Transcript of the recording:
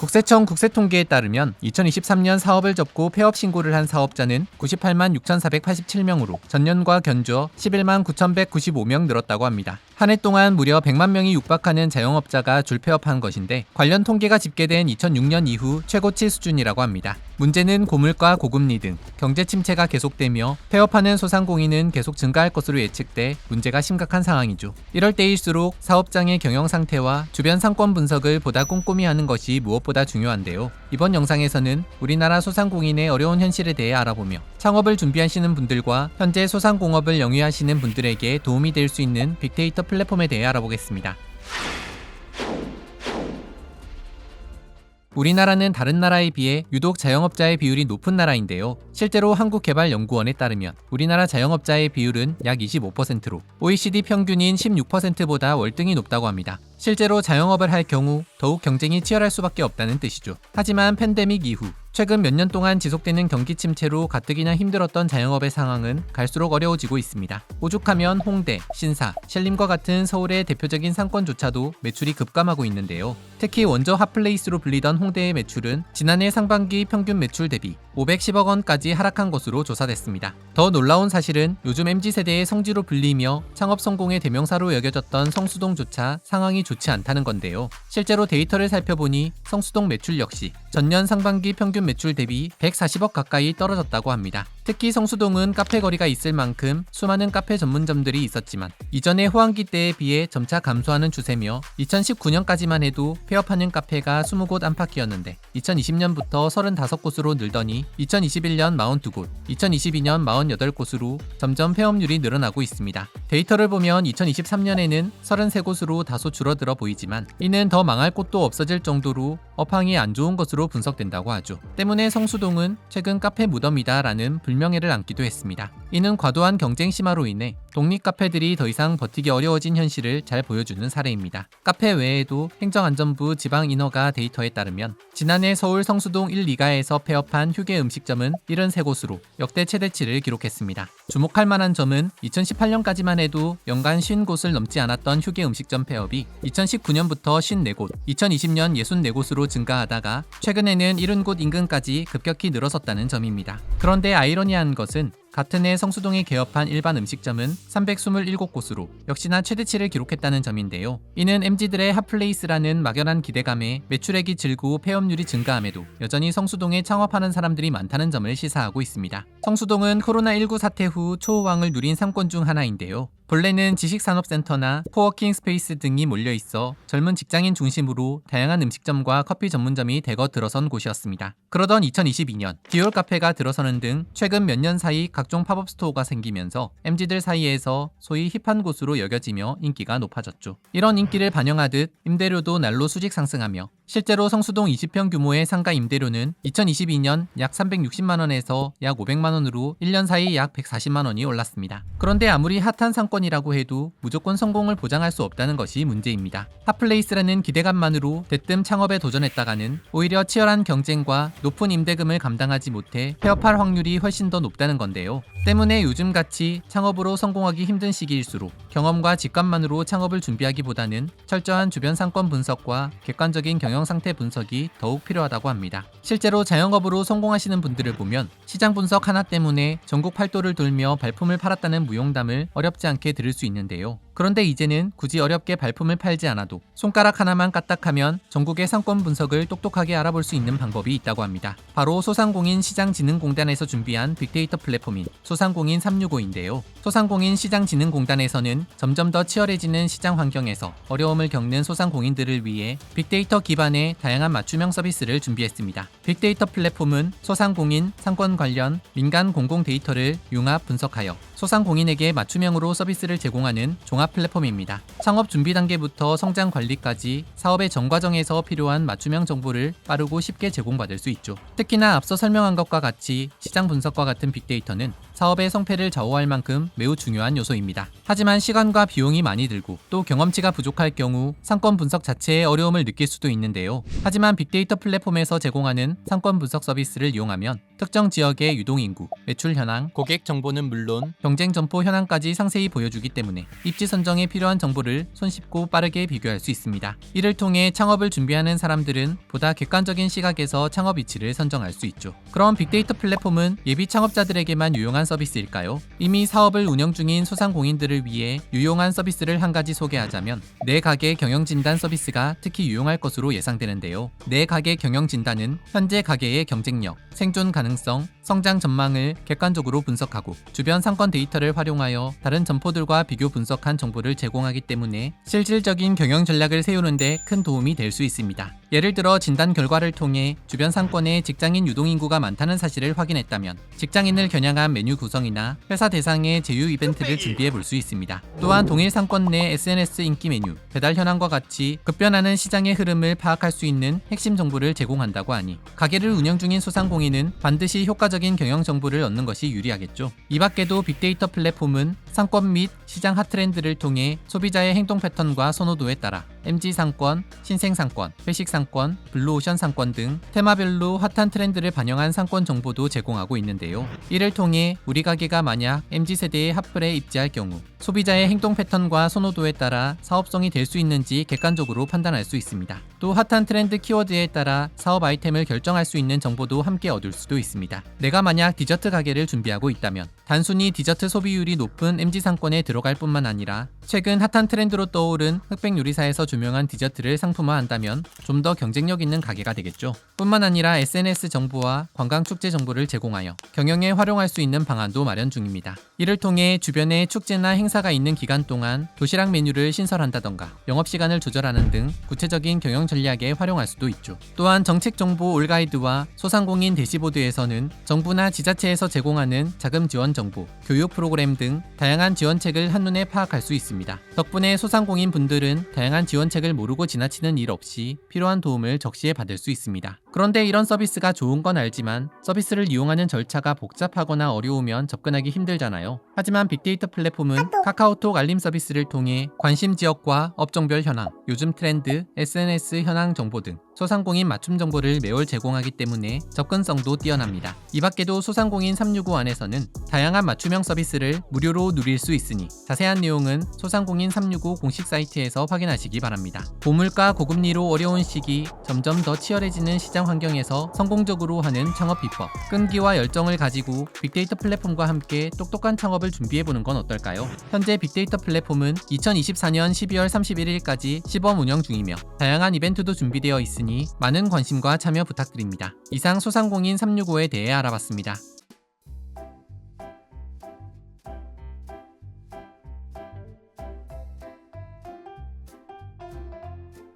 국세청 국세통계에 따르면 2023년 사업을 접고 폐업 신고를 한 사업자는 98만 6,487명으로 전년과 견주어 11만 9,195명 늘었다고 합니다. 한 해 동안 무려 100만 명이 육박하는 자영업자가 줄폐업한 것인데 관련 통계가 집계된 2006년 이후 최고치 수준이라고 합니다. 문제는 고물가, 고금리 등 경제 침체가 계속되며 폐업하는 소상공인은 계속 증가할 것으로 예측돼 문제가 심각한 상황이죠. 이럴 때일수록 사업장의 경영 상태와 주변 상권 분석을 보다 꼼꼼히 하는 것이 무엇보다 중요한데요. 이번 영상에서는 우리나라 소상공인의 어려운 현실에 대해 알아보며 창업을 준비하시는 분들과 현재 소상공업을 영위하시는 분들에게 도움이 될 수 있는 빅데이터 플랫폼에 대해 알아보겠습니다. 우리나라는 다른 나라에 비해 유독 자영업자의 비율이 높은 나라인데요. 실제로 한국개발연구원에 따르면 우리나라 자영업자의 비율은 약 25%로 OECD 평균인 16%보다 월등히 높다고 합니다. 실제로 자영업을 할 경우 더욱 경쟁이 치열할 수밖에 없다는 뜻이죠. 하지만 팬데믹 이후 최근 몇 년 동안 지속되는 경기 침체로 가뜩이나 힘들었던 자영업의 상황은 갈수록 어려워지고 있습니다. 오죽하면 홍대, 신사, 신림과 같은 서울의 대표적인 상권조차도 매출이 급감하고 있는데요. 특히 원조 핫플레이스로 불리던 홍대의 매출은 지난해 상반기 평균 매출 대비 510억 원까지 하락한 것으로 조사됐습니다. 더 놀라운 사실은 요즘 MZ세대의 성지로 불리며 창업 성공의 대명사로 여겨졌던 성수동조차 상황이 좋지 않다는 건데요. 실제로 데이터를 살펴보니 성수동 매출 역시 전년 상반기 평균 매출 대비 140억 가까이 떨어졌다고 합니다. 특히 성수동은 카페 거리가 있을 만큼 수많은 카페 전문점들이 있었지만 이전의 호황기 때에 비해 점차 감소하는 추세며 2019년까지만 해도 폐업하는 카페가 20곳 안팎이었는데 2020년부터 35곳으로 늘더니 2021년 42곳, 2022년 48곳으로 점점 폐업률이 늘어나고 있습니다. 데이터를 보면 2023년에는 33곳으로 다소 줄어들어 보이지만 이는 더 망할 곳도 없어질 정도로 업황이 안 좋은 것으로 분석된다고 하죠. 때문에 성수동은 최근 카페 무덤이다라는 불명예를 안기도 했습니다. 이는 과도한 경쟁 심화로 인해 독립 카페들이 더 이상 버티기 어려워진 현실을 잘 보여주는 사례입니다. 카페 외에도 행정안전부 지방인허가 데이터에 따르면 지난해 서울 성수동 1, 2가에서 폐업한 휴게 음식점은 73곳으로 역대 최대치를 기록했습니다. 주목할 만한 점은 2018년까지만 해도 연간 50곳을 넘지 않았던 휴게 음식점 폐업이 2019년부터 54곳, 2020년 64곳으로 증가하다가 최근에는 70곳 인근까지 급격히 늘어섰다는 점입니다. 그런데 아이러니한 것은 같은 해 성수동에 개업한 일반 음식점은 327곳으로 역시나 최대치를 기록했다는 점인데요. 이는 MZ들의 핫플레이스라는 막연한 기대감에 매출액이 줄고 폐업률이 증가함에도 여전히 성수동에 창업하는 사람들이 많다는 점을 시사하고 있습니다. 성수동은 코로나19 사태 후 초호황을 누린 상권 중 하나인데요. 본래는 지식산업센터나 코워킹 스페이스 등이 몰려있어 젊은 직장인 중심으로 다양한 음식점과 커피 전문점이 대거 들어선 곳이었습니다. 그러던 2022년 디올 카페가 들어서는 등 최근 몇 년 사이 각종 팝업 스토어가 생기면서 MZ들 사이에서 소위 힙한 곳으로 여겨지며 인기가 높아졌죠. 이런 인기를 반영하듯 임대료도 날로 수직 상승하며 실제로 성수동 20평 규모의 상가 임대료는 2022년 약 360만원에서 약 500만원으로 1년 사이 약 140만원이 올랐습니다. 그런데 아무리 핫한 상권이라고 해도 무조건 성공을 보장할 수 없다는 것이 문제입니다. 핫플레이스라는 기대감만으로 대뜸 창업에 도전했다가는 오히려 치열한 경쟁과 높은 임대금을 감당하지 못해 폐업할 확률이 훨씬 더 높다는 건데요. 때문에 요즘같이 창업으로 성공하기 힘든 시기일수록 경험과 직감만으로 창업을 준비하기보다는 철저한 주변 상권 분석과 객관적인 경영 상태 분석이 더욱 필요하다고 합니다. 실제로 자영업으로 성공하시는 분들을 보면 시장 분석 하나 때문에 전국 팔도를 돌며 발품을 팔았다는 무용담을 어렵지 않게 들을 수 있는데요. 그런데 이제는 굳이 어렵게 발품을 팔지 않아도 손가락 하나만 까딱하면 전국의 상권 분석을 똑똑하게 알아볼 수 있는 방법이 있다고 합니다. 바로 소상공인 시장진흥공단에서 준비한 빅데이터 플랫폼인 소상공인 365인데요. 소상공인 시장진흥공단에서는 점점 더 치열해지는 시장 환경에서 어려움을 겪는 소상공인들을 위해 빅데이터 기반의 다양한 맞춤형 서비스를 준비했습니다. 빅데이터 플랫폼은 소상공인, 상권 관련, 민간 공공 데이터를 융합 분석하여 소상공인에게 맞춤형으로 서비스를 제공하는 종합 플랫폼입니다. 창업 준비 단계부터 성장 관리까지 사업의 전 과정에서 필요한 맞춤형 정보를 빠르고 쉽게 제공받을 수 있죠. 특히나 앞서 설명한 것과 같이 시장 분석과 같은 빅데이터는 사업의 성패를 좌우할 만큼 매우 중요한 요소입니다. 하지만 시간과 비용이 많이 들고 또 경험치가 부족할 경우 상권 분석 자체에 어려움을 느낄 수도 있는데요. 하지만 빅데이터 플랫폼에서 제공하는 상권 분석 서비스를 이용하면 특정 지역의 유동인구, 매출 현황, 고객 정보는 물론 경쟁 점포 현황까지 상세히 보여주기 때문에 입지 선정에 필요한 정보를 손쉽고 빠르게 비교할 수 있습니다. 이를 통해 창업을 준비하는 사람들은 보다 객관적인 시각에서 창업 위치를 선정할 수 있죠. 그럼 빅데이터 플랫폼은 예비 창업자들에게만 유용한 서비스일까요? 이미 사업을 운영 중인 소상공인들을 위해 유용한 서비스를 한 가지 소개하자면 내 가게 경영 진단 서비스가 특히 유용할 것으로 예상되는데요. 내 가게 경영 진단은 현재 가게의 경쟁력, 생존 가능성, 성장 전망을 객관적으로 분석하고 주변 상권 데이터를 활용하여 다른 점포들과 비교 분석한 정보를 제공하기 때문에 실질적인 경영 전략을 세우는 데 큰 도움이 될 수 있습니다. 예를 들어 진단 결과를 통해 주변 상권에 직장인 유동인구가 많다는 사실을 확인했다면 직장인을 겨냥한 메뉴 구성이나 회사 대상의 제휴 이벤트를 준비해 볼 수 있습니다. 또한 동일 상권 내 SNS 인기 메뉴, 배달 현황과 같이 급변하는 시장의 흐름을 파악할 수 있는 핵심 정보를 제공한다고 하니 가게를 운영 중인 소상공인은 반드시 효과적인 경영 정보를 얻는 것이 유리하겠죠. 이 밖에도 빅데이터 플랫폼은 상권 및 시장 핫트렌드를 통해 소비자의 행동 패턴과 선호도에 따라 MZ상권, 신생상권, 회식상권, 블루오션 상권 등 테마별로 핫한 트렌드를 반영한 상권 정보도 제공하고 있는데요. 이를 통해 우리 가게가 만약 MZ세대의 핫플에 입지할 경우 소비자의 행동 패턴과 선호도에 따라 사업성이 될 수 있는지 객관적으로 판단할 수 있습니다. 또 핫한 트렌드 키워드에 따라 사업 아이템을 결정할 수 있는 정보도 함께 얻을 수도 있습니다. 내가 만약 디저트 가게를 준비하고 있다면 단순히 디저트 소비율이 높은 MZ상권에 들어갈 뿐만 아니라 최근 핫한 트렌드로 떠오른 흑백 요리사에서 조명한 디저트를 상품화한다면 좀 더 경쟁력 있는 가게가 되겠죠. 뿐만 아니라 SNS 정보와 관광 축제 정보를 제공하여 경영에 활용할 수 있는 방안도 마련 중입니다. 이를 통해 주변에 축제나 행사가 있는 기간 동안 도시락 메뉴를 신설한다던가 영업시간을 조절하는 등 구체적인 경영 전략에 활용할 수도 있죠. 또한 정책 정보 올가이드와 소상공인 대시보드에서는 정부나 지자체에서 제공하는 자금 지원 정보, 교육 프로그램 등 다양한 지원책을 한눈에 파악할 수 있습니다. 덕분에 소상공인 분들은 다양한 지원책을 모르고 지나치는 일 없이 필요한 도움을 적시에 받을 수 있습니다. 그런데 이런 서비스가 좋은 건 알지만 서비스를 이용하는 절차가 복잡하거나 어려우면 접근하기 힘들잖아요. 하지만 빅데이터 플랫폼은 카카오톡 알림 서비스를 통해 관심 지역과 업종별 현황, 요즘 트렌드, SNS 현황 정보 등 소상공인 맞춤 정보를 매월 제공하기 때문에 접근성도 뛰어납니다. 이 밖에도 소상공인 365 안에서는 다양한 맞춤형 서비스를 무료로 누릴 수 있으니 자세한 내용은 소상공인 365 공식 사이트에서 확인하시기 바랍니다. 고물가 고금리로 어려운 시기, 점점 더 치열해지는 시장 환경에서 성공적으로 하는 창업 비법, 끈기와 열정을 가지고 빅데이터 플랫폼과 함께 똑똑한 창업을 준비해보는 건 어떨까요? 현재 빅데이터 플랫폼은 2024년 12월 31일까지 시범 운영 중이며 다양한 이벤트도 준비되어 있으니 많은 관심과 참여 부탁드립니다. 이상 소상공인 365에 대해 알아봤습니다.